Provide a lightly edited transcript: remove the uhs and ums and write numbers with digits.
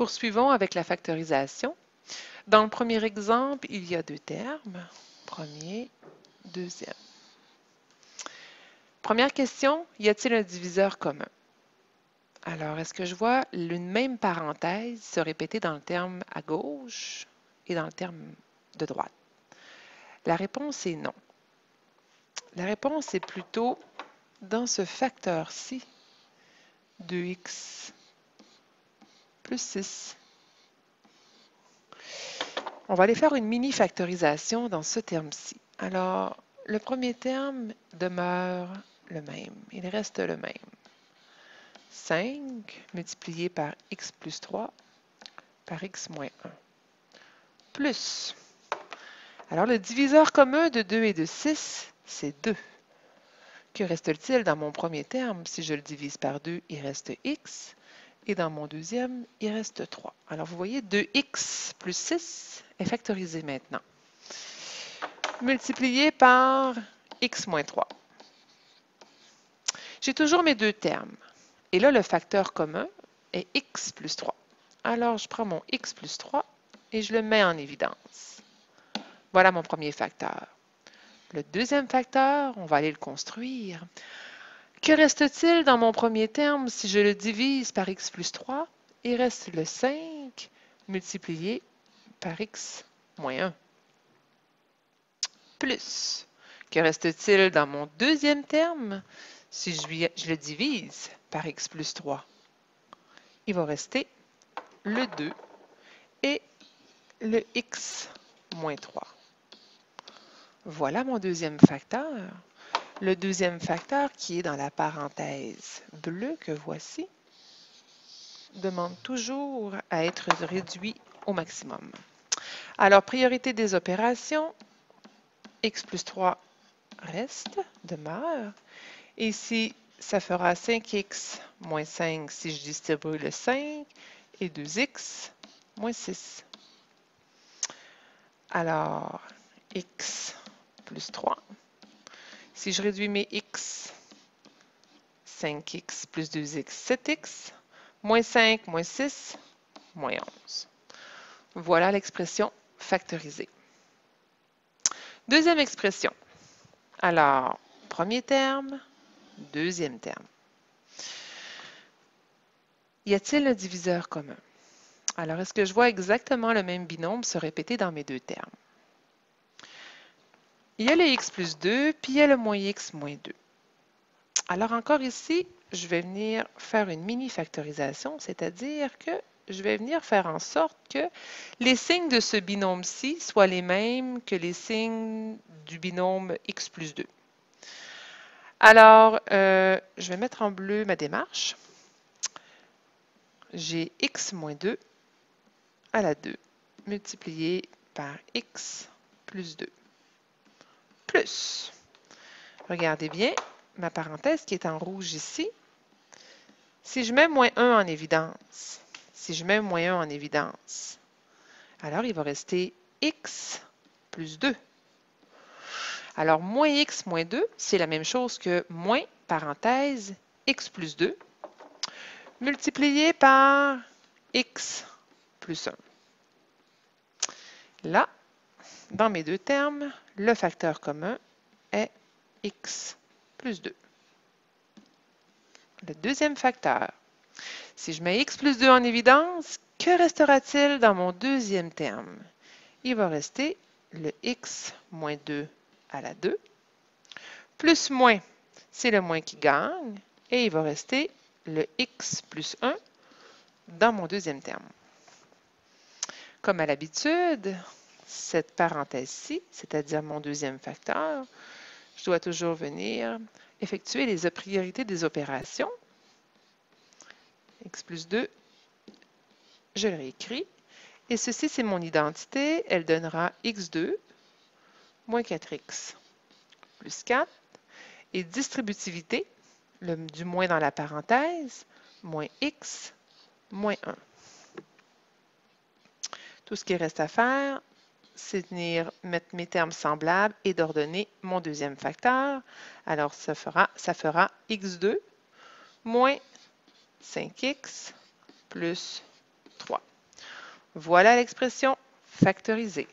Poursuivons avec la factorisation. Dans le premier exemple, il y a deux termes, premier, deuxième. Première question, y a-t-il un diviseur commun? Alors, est-ce que je vois une même parenthèse se répéter dans le terme à gauche et dans le terme de droite? La réponse est non. La réponse est plutôt dans ce facteur-ci, 2x plus 6. On va aller faire une mini-factorisation dans ce terme-ci. Alors, le premier terme demeure le même. Il reste le même. 5 multiplié par x plus 3 par x moins 1. Plus. Alors, le diviseur commun de 2 et de 6, c'est 2. Que reste-t-il dans mon premier terme? Si je le divise par 2, il reste x. Et dans mon deuxième, il reste 3. Alors, vous voyez, 2x plus 6 est factorisé maintenant. Multiplié par x moins 3. J'ai toujours mes deux termes. Et là, le facteur commun est x plus 3. Alors, je prends mon x plus 3 et je le mets en évidence. Voilà mon premier facteur. Le deuxième facteur, on va aller le construire. Que reste-t-il dans mon premier terme si je le divise par x plus 3? Il reste le 5 multiplié par x moins 1. Plus. Que reste-t-il dans mon deuxième terme si je le divise par x plus 3? Il va rester le 2 et le x moins 3. Voilà mon deuxième facteur. Le deuxième facteur qui est dans la parenthèse bleue que voici demande toujours à être réduit au maximum. Alors, priorité des opérations, x plus 3 reste, demeure. Et ici, ça fera 5x moins 5 si je distribue le 5 et 2x moins 6. Alors, x plus 3. Si je réduis mes x, 5x plus 2x, 7x, moins 5, moins 6, moins 11. Voilà l'expression factorisée. Deuxième expression. Alors, premier terme, deuxième terme. Y a-t-il un diviseur commun? Alors, est-ce que je vois exactement le même binôme se répéter dans mes deux termes? Il y a le x plus 2, puis il y a le moins x moins 2. Alors, encore ici, je vais venir faire une mini-factorisation, c'est-à-dire que je vais venir faire en sorte que les signes de ce binôme-ci soient les mêmes que les signes du binôme x plus 2. Alors, je vais mettre en bleu ma démarche. J'ai x moins 2 à la 2 multiplié par x plus 2. Plus. Regardez bien ma parenthèse qui est en rouge ici. Si je mets moins 1 en évidence, alors il va rester x plus 2. Alors, moins x moins 2, c'est la même chose que moins, parenthèse, x plus 2, multiplié par x plus 1. Là, dans mes deux termes, le facteur commun est x plus 2. Le deuxième facteur. Si je mets x plus 2 en évidence, que restera-t-il dans mon deuxième terme? Il va rester le x moins 2 à la 2. Plus moins, c'est le moins qui gagne. Et il va rester le x plus 1 dans mon deuxième terme. Comme à l'habitude, cette parenthèse-ci, c'est-à-dire mon deuxième facteur, je dois toujours venir effectuer les priorités des opérations. X plus 2, je le réécris. Et ceci, c'est mon identité. Elle donnera x2 moins 4x plus 4. Et distributivité, du moins dans la parenthèse, moins x moins 1. Tout ce qui reste à faire, c'est venir mettre mes termes semblables et d'ordonner mon deuxième facteur. Alors, ça fera x2 moins 5x plus 3. Voilà l'expression factoriser.